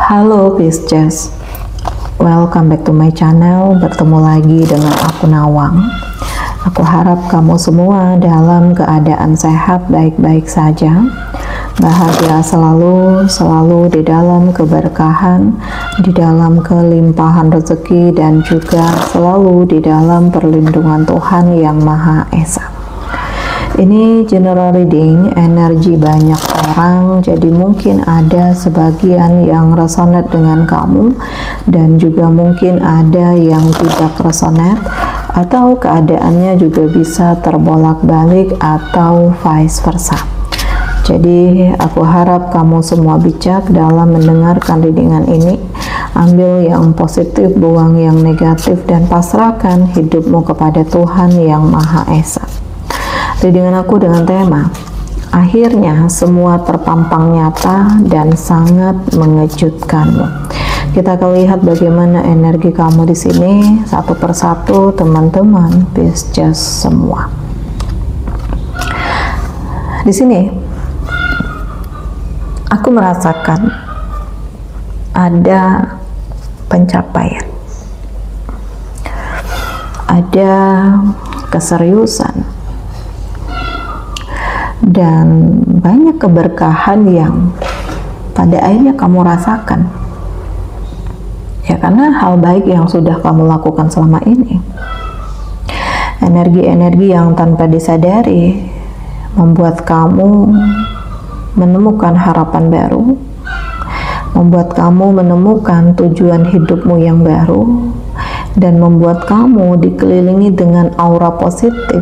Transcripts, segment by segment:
Halo Pisces, welcome back to my channel. Bertemu lagi dengan aku Nawang. Aku harap kamu semua dalam keadaan sehat, baik-baik saja, bahagia selalu di dalam keberkahan, di dalam kelimpahan rezeki, dan juga selalu di dalam perlindungan Tuhan Yang Maha Esa. Ini general reading, energi banyak orang, jadi mungkin ada sebagian yang resonate dengan kamu dan juga mungkin ada yang tidak resonate, atau keadaannya juga bisa terbolak-balik atau vice versa. Jadi aku harap kamu semua bijak dalam mendengarkan readingan ini. Ambil yang positif, buang yang negatif, dan pasrahkan hidupmu kepada Tuhan Yang Maha Esa. Readingan aku dengan tema, akhirnya semua terpampang nyata dan sangat mengejutkanmu. Kita akan lihat bagaimana energi kamu di sini satu persatu, teman-teman Pisces semua. Di sini aku merasakan ada pencapaian, ada keseriusan, dan banyak keberkahan yang pada akhirnya kamu rasakan, ya, karena hal baik yang sudah kamu lakukan selama ini. Energi-energi yang tanpa disadari membuat kamu menemukan harapan baru, membuat kamu menemukan tujuan hidupmu yang baru, dan membuat kamu dikelilingi dengan aura positif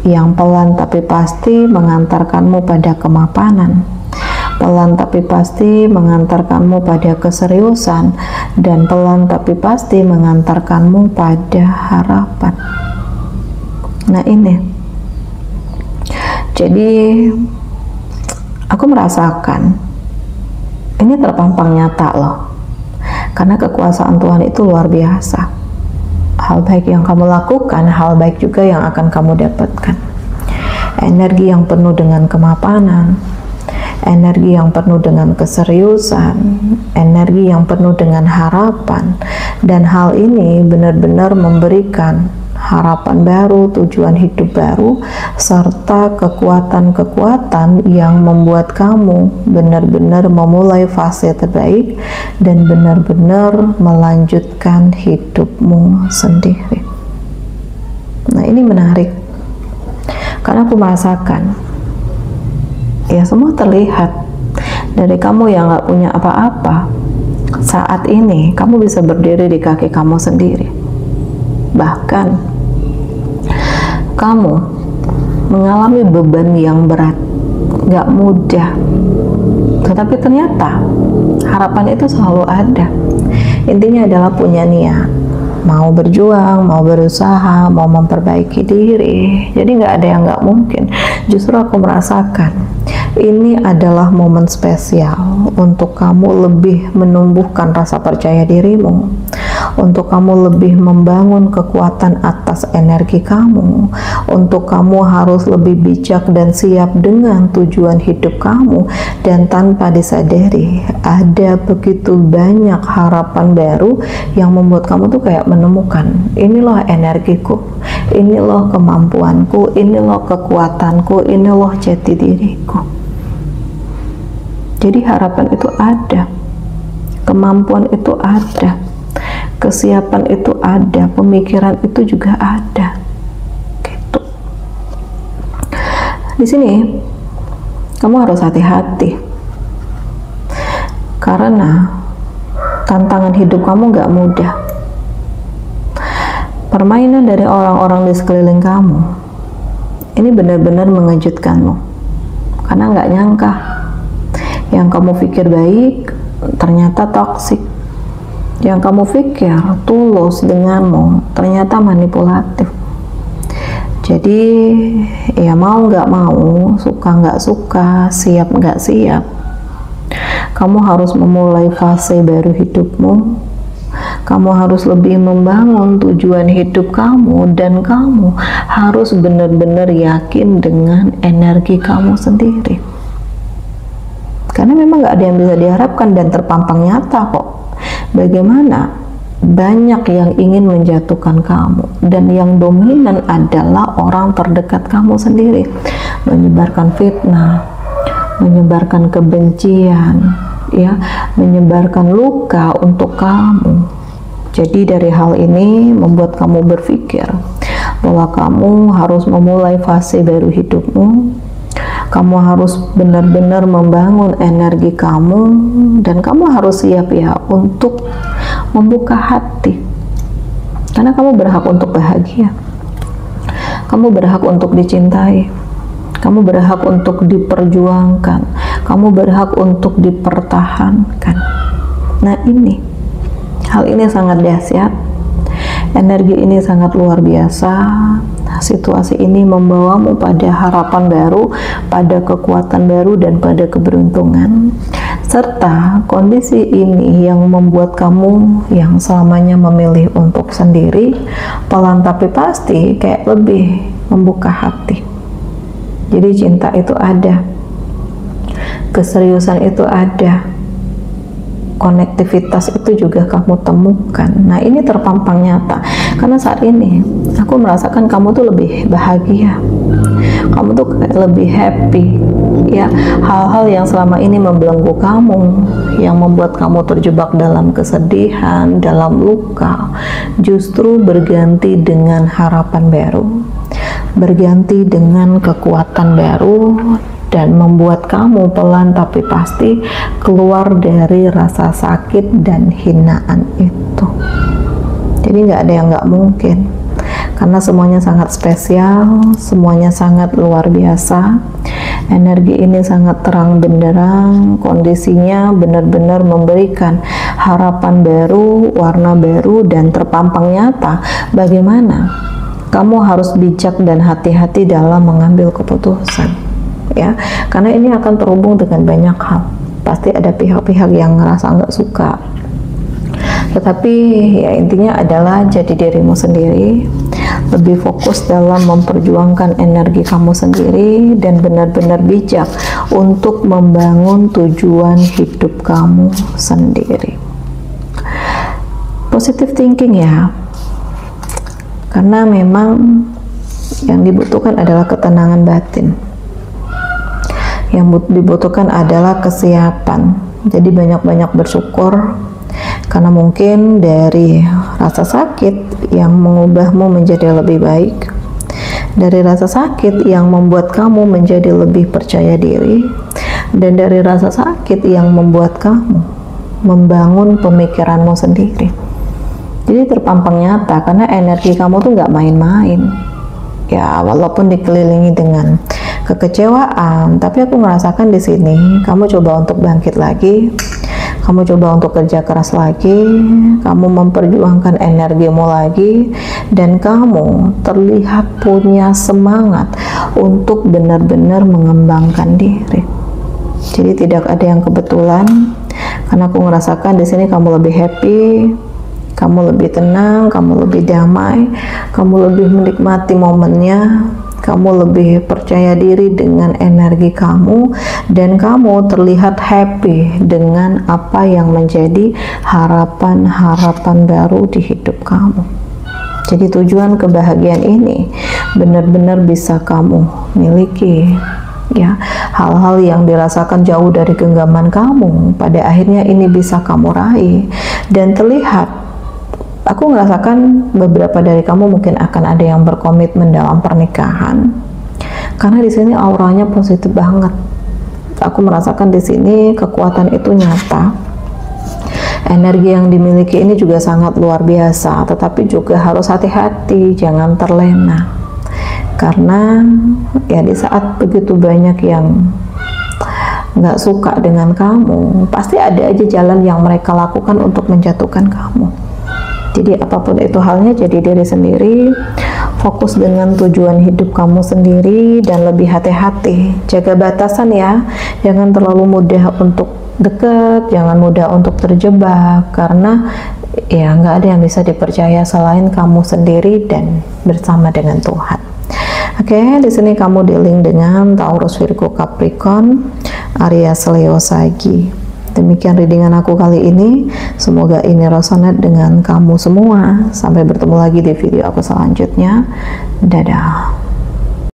yang pelan tapi pasti mengantarkanmu pada kemapanan, pelan tapi pasti mengantarkanmu pada keseriusan, dan pelan tapi pasti mengantarkanmu pada harapan. Nah ini, jadi aku merasakan ini terpampang nyata loh, karena kekuasaan Tuhan itu luar biasa. Hal baik yang kamu lakukan, hal baik juga yang akan kamu dapatkan. Energi yang penuh dengan kemapanan, energi yang penuh dengan keseriusan, energi yang penuh dengan harapan, dan hal ini benar-benar memberikan harapan baru, tujuan hidup baru, serta kekuatan-kekuatan yang membuat kamu benar-benar memulai fase terbaik dan benar-benar melanjutkan hidupmu sendiri. Nah ini menarik, karena aku merasakan ya semua terlihat dari kamu yang gak punya apa-apa. Saat ini kamu bisa berdiri di kaki kamu sendiri. Bahkan kamu mengalami beban yang berat, gak mudah, tetapi ternyata harapan itu selalu ada. Intinya adalah punya niat, mau berjuang, mau berusaha, mau memperbaiki diri. Jadi gak ada yang gak mungkin. Justru aku merasakan ini adalah momen spesial untuk kamu lebih menumbuhkan rasa percaya dirimu, untuk kamu lebih membangun kekuatan atas energi kamu, untuk kamu harus lebih bijak dan siap dengan tujuan hidup kamu, dan tanpa disadari ada begitu banyak harapan baru yang membuat kamu tuh kayak menemukan, ini loh energiku, ini loh kemampuanku, ini loh kekuatanku, ini loh jati diriku. Jadi harapan itu ada, kemampuan itu ada, kesiapan itu ada, pemikiran itu juga ada. Gitu. Di sini kamu harus hati-hati, karena tantangan hidup kamu gak mudah. Permainan dari orang-orang di sekeliling kamu ini benar-benar mengejutkanmu, karena gak nyangka yang kamu pikir baik ternyata toksik, yang kamu pikir tulus denganmu ternyata manipulatif. Jadi ya mau nggak mau, suka nggak suka, siap nggak siap, kamu harus memulai fase baru hidupmu. Kamu harus lebih membangun tujuan hidup kamu, dan kamu harus benar-benar yakin dengan energi kamu sendiri. Karena memang nggak ada yang bisa diharapkan dan terpampang nyata kok. Bagaimana banyak yang ingin menjatuhkan kamu, dan yang dominan adalah orang terdekat kamu sendiri, menyebarkan fitnah, menyebarkan kebencian, ya, menyebarkan luka untuk kamu. Jadi dari hal ini membuat kamu berpikir bahwa kamu harus memulai fase baru hidupmu. Kamu harus benar-benar membangun energi kamu, dan kamu harus siap ya untuk membuka hati, karena kamu berhak untuk bahagia, kamu berhak untuk dicintai, kamu berhak untuk diperjuangkan, kamu berhak untuk dipertahankan. Nah, ini hal ini sangat dahsyat, energi ini sangat luar biasa. Situasi ini membawamu pada harapan baru, pada kekuatan baru, dan pada keberuntungan. Serta kondisi ini yang membuat kamu yang selamanya memilih untuk sendiri, pelan tapi pasti kayak lebih membuka hati. Jadi cinta itu ada, keseriusan itu ada, konektivitas itu juga kamu temukan. Nah, ini terpampang nyata karena saat ini aku merasakan kamu tuh lebih bahagia, kamu tuh lebih happy, ya. Hal-hal yang selama ini membelenggu kamu, yang membuat kamu terjebak dalam kesedihan, dalam luka, justru berganti dengan harapan baru, berganti dengan kekuatan baru, dan membuat kamu pelan tapi pasti keluar dari rasa sakit dan hinaan itu. Jadi nggak ada yang nggak mungkin, karena semuanya sangat spesial, semuanya sangat luar biasa. Energi ini sangat terang benderang, kondisinya benar-benar memberikan harapan baru, warna baru, dan terpampang nyata bagaimana kamu harus bijak dan hati-hati dalam mengambil keputusan, ya, karena ini akan terhubung dengan banyak hal. Pasti ada pihak-pihak yang ngerasa nggak suka, tetapi ya intinya adalah jadi dirimu sendiri, lebih fokus dalam memperjuangkan energi kamu sendiri, dan benar-benar bijak untuk membangun tujuan hidup kamu sendiri. Positive thinking ya, karena memang yang dibutuhkan adalah ketenangan batin. Yang dibutuhkan adalah kesiapan. Jadi banyak-banyak bersyukur, karena mungkin dari rasa sakit yang mengubahmu menjadi lebih baik, dari rasa sakit yang membuat kamu menjadi lebih percaya diri, dan dari rasa sakit yang membuat kamu membangun pemikiranmu sendiri. Jadi terpampang nyata karena energi kamu tuh nggak main-main, ya, walaupun dikelilingi dengan kekecewaan, tapi aku merasakan di sini kamu coba untuk bangkit lagi, kamu coba untuk kerja keras lagi, kamu memperjuangkan energimu lagi, dan kamu terlihat punya semangat untuk benar-benar mengembangkan diri. Jadi tidak ada yang kebetulan, karena aku merasakan di sini kamu lebih happy, kamu lebih tenang, kamu lebih damai, kamu lebih menikmati momennya, kamu lebih percaya diri dengan energi kamu, dan kamu terlihat happy dengan apa yang menjadi harapan-harapan baru di hidup kamu. Jadi tujuan kebahagiaan ini benar-benar bisa kamu miliki, ya. Hal-hal yang dirasakan jauh dari genggaman kamu, pada akhirnya ini bisa kamu raih, dan terlihat. Aku merasakan beberapa dari kamu mungkin akan ada yang berkomitmen dalam pernikahan, karena di sini auranya positif banget. Aku merasakan di sini kekuatan itu nyata. Energi yang dimiliki ini juga sangat luar biasa, tetapi juga harus hati-hati, jangan terlena. Karena ya di saat begitu banyak yang nggak suka dengan kamu, pasti ada aja jalan yang mereka lakukan untuk menjatuhkan kamu. Jadi apapun itu halnya, jadi diri sendiri, fokus dengan tujuan hidup kamu sendiri, dan lebih hati-hati, jaga batasan ya, jangan terlalu mudah untuk dekat, jangan mudah untuk terjebak, karena ya nggak ada yang bisa dipercaya selain kamu sendiri dan bersama dengan Tuhan. Oke, di sini kamu dealing dengan Taurus, Virgo, Capricorn. Aries Leo Sagi. Demikian readingan aku kali ini. Semoga ini resonate dengan kamu semua. Sampai bertemu lagi di video aku selanjutnya. Dadah.